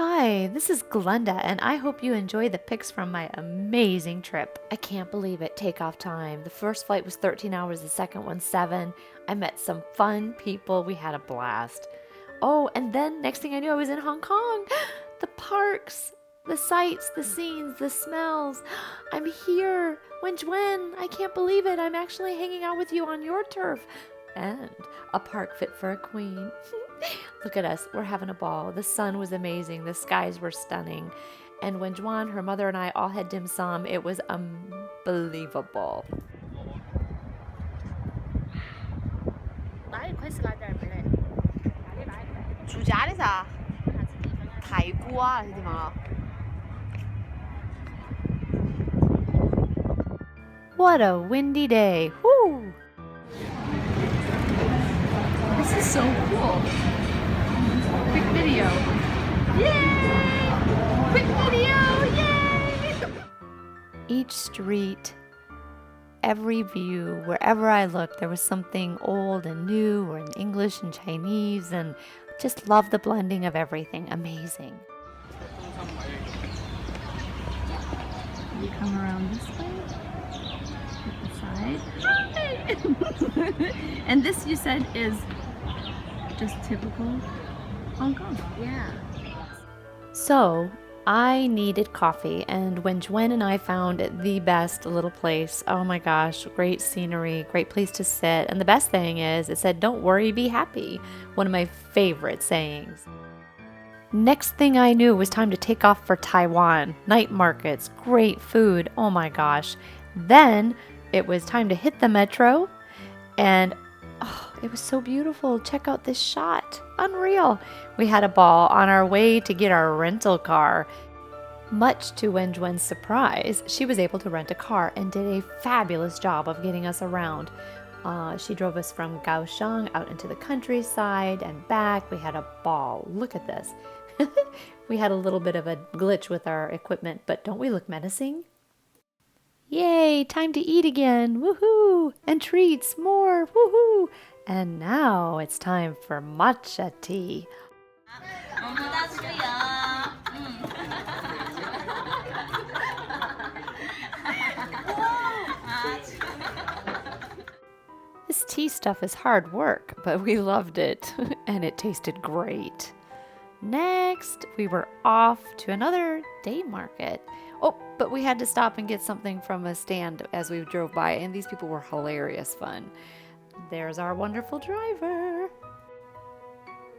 Hi, this is Glenda, and I hope you enjoy the pics from my amazing trip. I can't believe it, takeoff time. The first flight was 13 hours, the second one 7. I met some fun people. We had a blast. Oh, and then next thing I knew, I was in Hong Kong. The parks, the sights, the scenes, the smells. I'm here. Wen, I can't believe it. I'm actually hanging out with you on your turf. And a park fit for a queen. Look at us. We're having a ball. The sun was amazing. The skies were stunning. And when Juan, her mother, and I all had dim sum, it was unbelievable. What a windy day. Whoo! This is so cool. Quick video. Yay! Quick video, yay! Each street, every view, wherever I looked, there was something old and new, or in English and Chinese, and just love the blending of everything. Amazing. You come around this way, side. And this, you said, is just typical Hong Kong. Yeah. So I needed coffee, and when Gwen and I found the best little place, oh my gosh, great scenery, great place to sit. And the best thing is, it said, "Don't worry, be happy." One of my favorite sayings. Next thing I knew, it was time to take off for Taiwan. Night markets, great food, oh my gosh. Then it was time to hit the metro, and oh, it was so beautiful. Check out this shot. Unreal. We had a ball on our way to get our rental car. Much to Wenjuan's surprise, she was able to rent a car and did a fabulous job of getting us around. She drove us from Kaohsiung out into the countryside and back. We had a ball. Look at this. We had a little bit of a glitch with our equipment, but don't we look menacing? Yay, time to eat again. Woohoo! And treats, more. Woohoo! And now it's time for matcha tea. This tea stuff is hard work, but we loved it, and it tasted great. Next, we were off to another day market. Oh, but we had to stop and get something from a stand as we drove by, and these people were hilarious fun. There's our wonderful driver.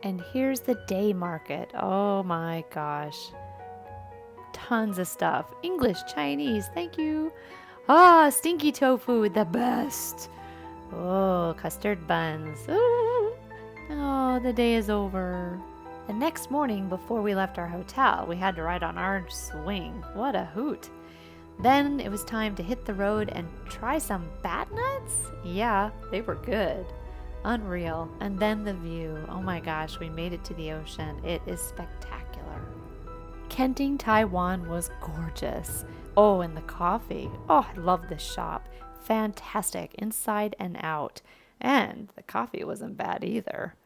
And here's the day market. Oh my gosh. Tons of stuff. English, Chinese, thank you. Ah, stinky tofu, the best. Oh, custard buns. Ooh. Oh, the day is over. The next morning, before we left our hotel, we had to ride on our swing. What a hoot. Then it was time to hit the road and try some bat nuts? Yeah, they were good. Unreal. And then the view. Oh my gosh, we made it to the ocean. It is spectacular. Kenting, Taiwan was gorgeous. Oh, and the coffee. Oh, I love this shop. Fantastic, inside and out. And the coffee wasn't bad either.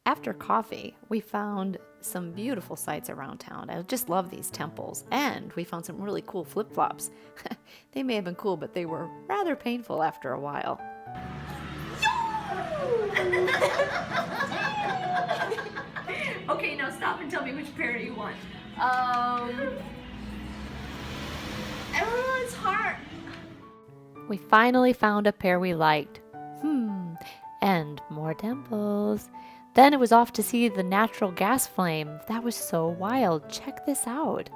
After coffee, we found some beautiful sights around town. I just love these temples. And we found some really cool flip-flops. They may have been cool, but they were rather painful after a while. Okay, now stop and tell me which pair you want. It's hard. We finally found a pair we liked. And more temples. Then it was off to see the natural gas flame. That was so wild. Check this out.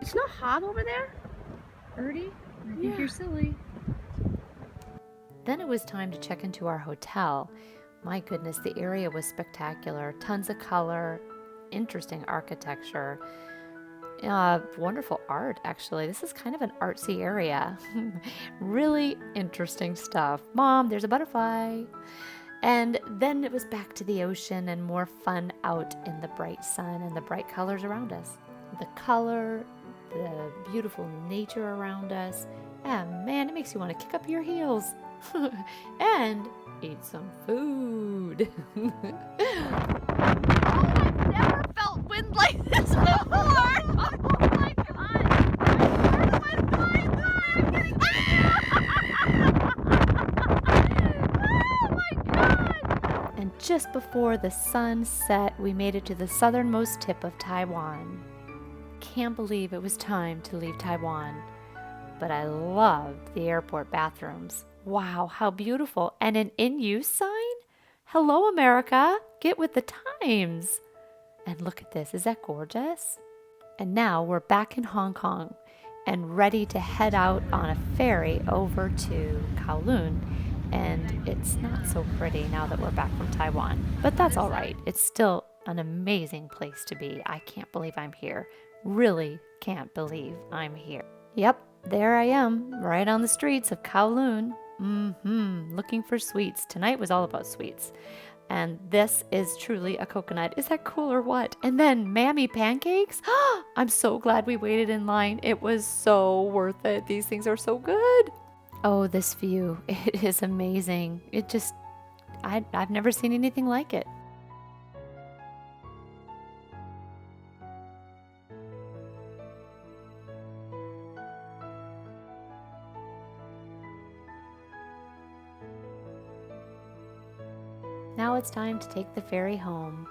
It's not hot over there, Ernie? I think you're silly. Then it was time to check into our hotel. My goodness, the area was spectacular. Tons of color, interesting architecture, wonderful art, actually. This is kind of an artsy area. Really interesting stuff. Mom, there's a butterfly. And then it was back to the ocean and more fun out in the bright sun and the bright colors around us. The color, the beautiful nature around us. And man, it makes you want to kick up your heels. And eat some food. Oh, I've never felt just before the sun set, we made it to the southernmost tip of Taiwan. Can't believe it was time to leave Taiwan. But I loved the airport bathrooms. Wow, how beautiful. And an in-use sign? Hello, America. Get with the times. And look at this. Is that gorgeous? And now we're back in Hong Kong and ready to head out on a ferry over to Kowloon. And it's not so pretty now that we're back from Taiwan. But that's all right. It's still an amazing place to be. I can't believe I'm here. Really can't believe I'm here. Yep, there I am, right on the streets of Kowloon. Looking for sweets. Tonight was all about sweets. And this is truly a coconut. Is that cool or what? And then Mammy pancakes. I'm so glad we waited in line. It was so worth it. These things are so good. Oh, this view. It is amazing. I've never seen anything like it. Now it's time to take the ferry home.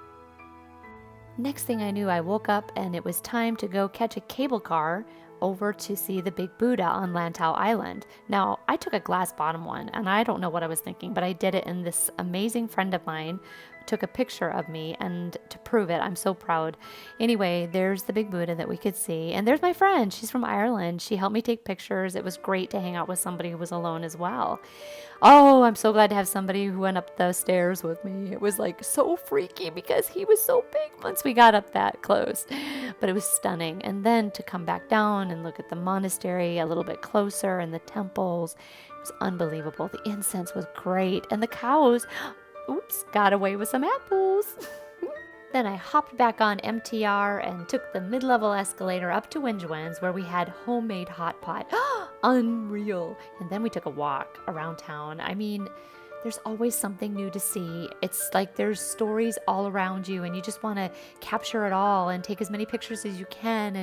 Next thing I knew, I woke up and it was time to go catch a cable car over to see the big Buddha on Lantau Island. Now, I took a glass bottom one and I don't know what I was thinking, but I did it, and this amazing friend of mine took a picture of me, and to prove it, I'm so proud. Anyway, there's the big Buddha that we could see, and there's my friend. She's from Ireland. She helped me take pictures. It was great to hang out with somebody who was alone as well. Oh, I'm so glad to have somebody who went up the stairs with me. It was like so freaky because he was so big once we got up that close. But it was stunning. And then to come back down and look at the monastery a little bit closer and the temples, it was unbelievable. The incense was great. And the cows, got away with some apples. Then I hopped back on MTR and took the mid-level escalator up to Wenjuan's, where we had homemade hot pot. Unreal. And then we took a walk around town. I mean, there's always something new to see. It's like there's stories all around you, and you just want to capture it all and take as many pictures as you can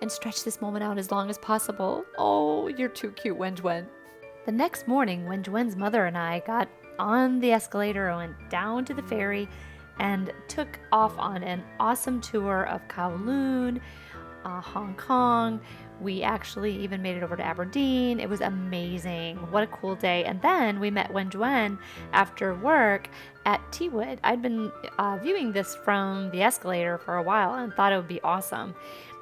and stretch this moment out as long as possible. Oh, you're too cute, Wenjuan. The next morning, Wenjuan's mother and I got on the escalator and went down to the ferry and took off on an awesome tour of Kowloon, Hong Kong. We actually even made it over to Aberdeen. It was amazing. What a cool day. And then we met Wenjuan after work at Teawood. I'd been viewing this from the escalator for a while and thought it would be awesome.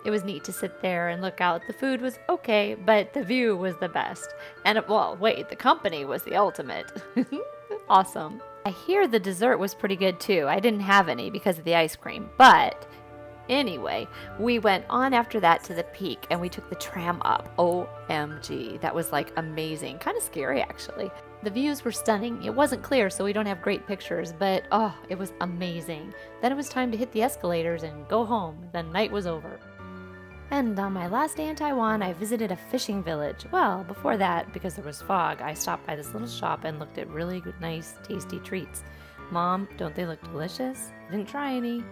It was neat to sit there and look out. The food was okay, but the view was the best. And the company was the ultimate. Awesome. I hear the dessert was pretty good too. I didn't have any because of the ice cream. But anyway, we went on after that to the peak and we took the tram up. OMG. That was like amazing. Kind of scary actually. The views were stunning. It wasn't clear, so we don't have great pictures, but it was amazing. Then it was time to hit the escalators and go home. The night was over. And on my last day in Taiwan, I visited a fishing village. Well, before that, because there was fog, I stopped by this little shop and looked at really good, nice, tasty treats. Mom, don't they look delicious? I didn't try any.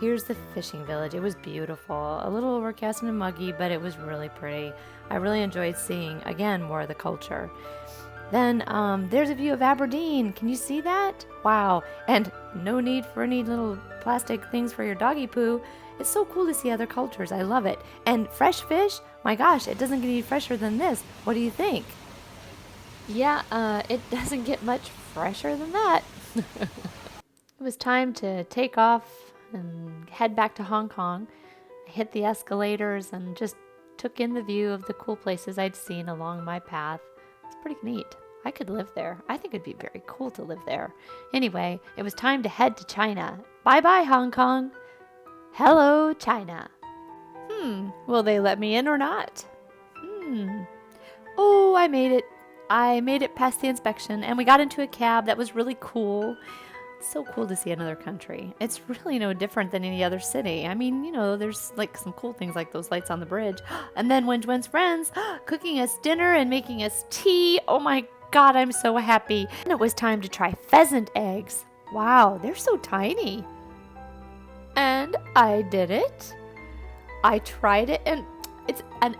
Here's the fishing village. It was beautiful. A little overcast and muggy, but it was really pretty. I really enjoyed seeing, again, more of the culture. Then there's a view of Aberdeen. Can you see that? Wow. And no need for any little plastic things for your doggy poo. It's so cool to see other cultures. I love it. And fresh fish? My gosh, it doesn't get any fresher than this. What do you think? Yeah, it doesn't get much fresher than that. It was time to take off and head back to Hong Kong. I hit the escalators and just took in the view of the cool places I'd seen along my path. It's pretty neat. I could live there. I think it'd be very cool to live there. Anyway, it was time to head to China. Bye-bye, Hong Kong. Hello, China. Will they let me in or not? Oh, I made it. I made it past the inspection, and we got into a cab that was really cool. It's so cool to see another country. It's really no different than any other city. I mean, there's like some cool things like those lights on the bridge. And then Wenjuan's friends cooking us dinner and making us tea. Oh my God, I'm so happy. And it was time to try pheasant eggs. Wow, they're so tiny. And I did it. I tried it, and it's an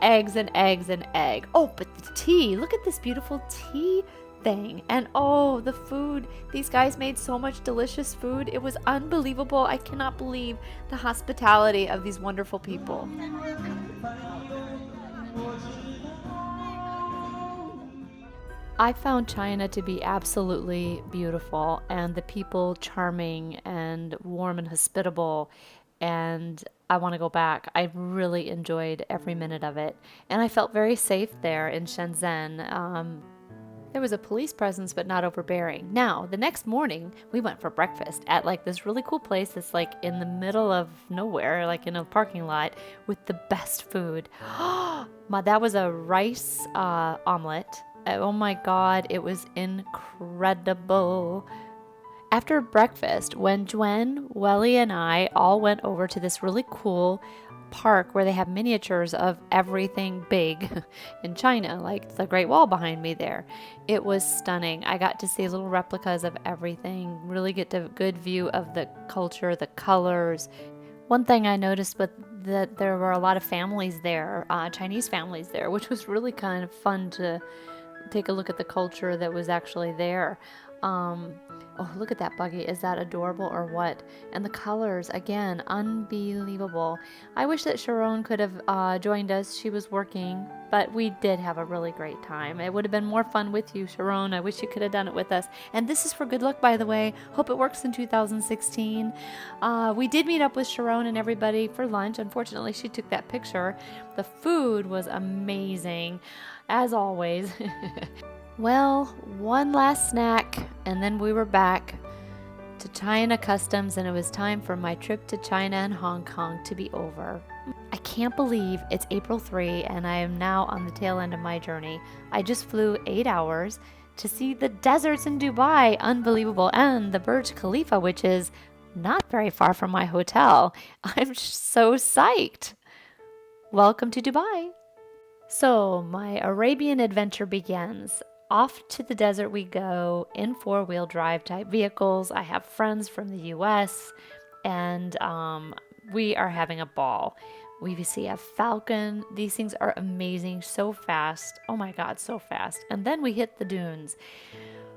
egg. Oh, but the tea. Look at this beautiful tea. everything. And oh, the food. These guys made so much delicious food. It was unbelievable. I cannot believe the hospitality of these wonderful people. I found China to be absolutely beautiful and the people charming and warm and hospitable. And I want to go back. I really enjoyed every minute of it. And I felt very safe there in Shenzhen. There was a police presence, but not overbearing. Now, the next morning, we went for breakfast at like this really cool place that's like in the middle of nowhere, like in a parking lot with the best food. That was a rice omelet. Oh my God, it was incredible. After breakfast, when Juen, Welly, and I all went over to this really cool park where they have miniatures of everything big in China, like the Great Wall behind me there. It was stunning. I got to see little replicas of everything, really get a good view of the culture, the colors. One thing I noticed was that there were a lot of families there, Chinese families there, which was really kind of fun to take a look at the culture that was actually there. Oh, look at that buggy. Is that adorable or what? And the colors, again, unbelievable. I wish that Sharon could have joined us. She was working, but we did have a really great time. It would have been more fun with you, Sharon. I wish you could have done it with us. And this is for good luck, by the way. Hope it works in 2016. We did meet up with Sharon and everybody for lunch. Unfortunately, she took that picture. The food was amazing, as always. Well, one last snack, and then we were back to China Customs, and it was time for my trip to China and Hong Kong to be over. I can't believe it's April 3, and I am now on the tail end of my journey. I just flew 8 hours to see the deserts in Dubai, unbelievable, and the Burj Khalifa, which is not very far from my hotel. I'm so psyched. Welcome to Dubai. So, my Arabian adventure begins. Off to the desert we go in four-wheel drive type vehicles. I have friends from the US, and we are having a ball. We see a falcon. These things are amazing, so fast. Oh my God, so fast. And then we hit the dunes.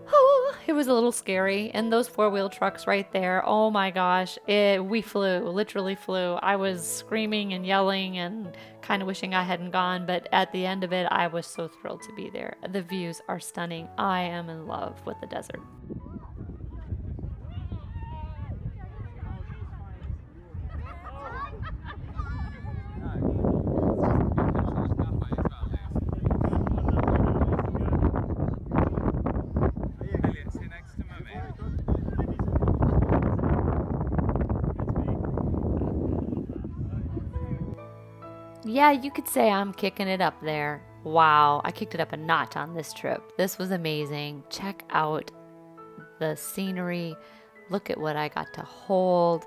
Oh, it was a little scary. And those four-wheel trucks right there, oh my gosh, we flew, literally flew. I was screaming and yelling and kind of wishing I hadn't gone, but at the end of it, I was so thrilled to be there. The views are stunning. I am in love with the desert. Yeah, you could say I'm kicking it up there. Wow, I kicked it up a notch on this trip. This was amazing. Check out the scenery. Look at what I got to hold.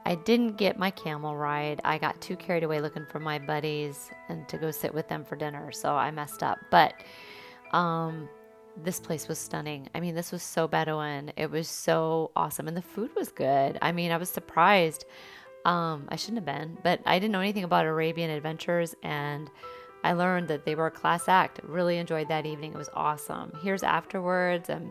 I didn't get my camel ride. I got too carried away looking for my buddies and to go sit with them for dinner, so I messed up. But this place was stunning. I mean, this was so Bedouin. It was so awesome, and the food was good. I mean, I was surprised. I shouldn't have been, but I didn't know anything about Arabian Adventures, and I learned that they were a class act. Really enjoyed that evening. It was awesome. Here's afterwards. I'm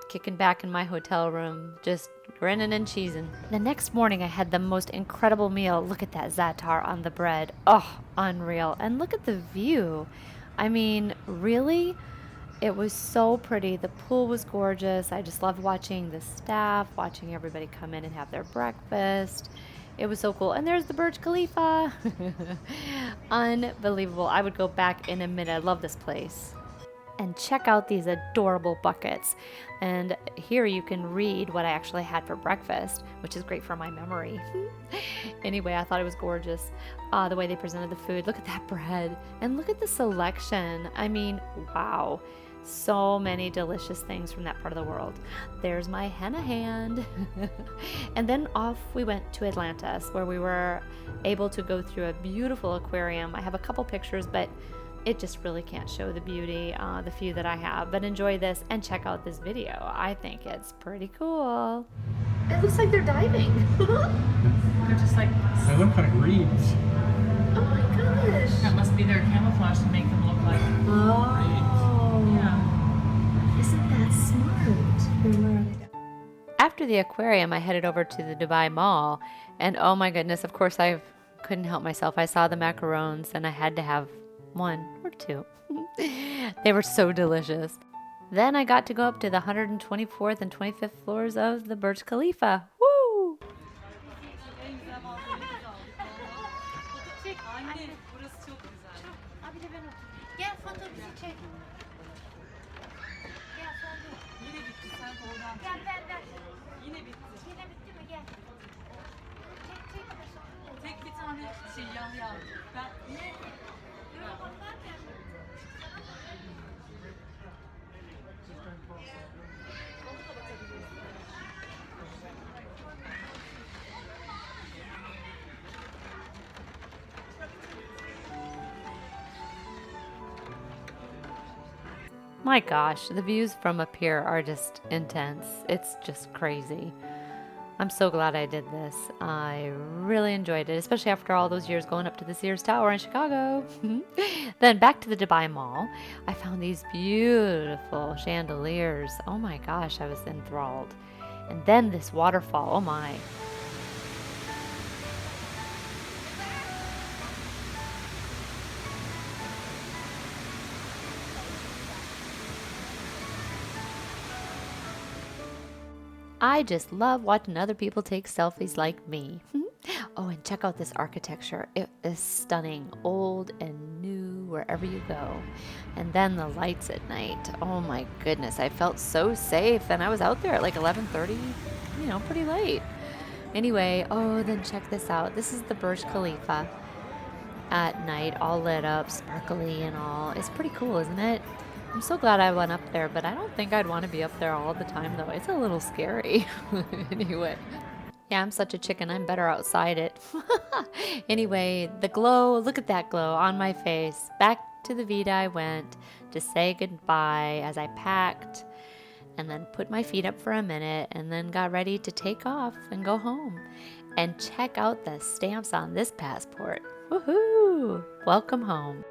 kicking back in my hotel room, just grinning and cheesing. The next morning, I had the most incredible meal. Look at that za'atar on the bread. Oh, unreal. And look at the view. I mean, really? It was so pretty. The pool was gorgeous. I just loved watching the staff, watching everybody come in and have their breakfast. It was so cool. And there's the Burj Khalifa. Unbelievable. I would go back in a minute. I love this place. And check out these adorable buckets. And here you can read what I actually had for breakfast, which is great for my memory. Anyway, I thought it was gorgeous. The way they presented the food. Look at that bread. And look at the selection. I mean, wow. So many delicious things from that part of the world. There's my henna hand. And then off we went to Atlantis, where we were able to go through a beautiful aquarium. I have a couple pictures, but it just really can't show the beauty, the few that I have. But enjoy this and check out this video. I think it's pretty cool. It looks like they're diving. They're just like... They look like reeds. Oh my gosh. That must be their camouflage to make them look like Oh. reeds. Yeah. after the aquarium, I headed over to the Dubai Mall. And oh my goodness, of course, I couldn't help myself. I saw the macarons and I had to have one or two. They were so delicious. Then I got to go up to the 124th and 25th floors of the Burj Khalifa. Woo! Anne burası çok güzel. Abi de ben oturayım. Gel fotoğrafı çek. Gel sen de. Yine bitti sen oradan. Gel ben. Yine bitti. Yine bitti mi? Gel. Çek. Tek bir tane şey Yahya. Ben Yok onlar gel. My gosh, the views from up here are just intense. It's just crazy. I'm so glad I did this. I really enjoyed it, especially after all those years going up to the Sears Tower in Chicago. Then back to the Dubai Mall. I found these beautiful chandeliers. Oh my gosh, I was enthralled. And then this waterfall. Oh my. I just love watching other people take selfies like me. Oh, and check out this architecture. It is stunning, old and new wherever you go. And then the lights at night. Oh my goodness, I felt so safe. And I was out there at like 11:30, pretty late. Anyway, oh, then check this out. This is the Burj Khalifa at night, all lit up, sparkly and all. It's pretty cool, isn't it? I'm so glad I went up there, but I don't think I'd want to be up there all the time, though. It's a little scary. Anyway. Yeah, I'm such a chicken. I'm better outside it. Anyway, the glow, look at that glow on my face. Back to the Vita I went to say goodbye as I packed and then put my feet up for a minute and then got ready to take off and go home. And check out the stamps on this passport. Woohoo! Welcome home.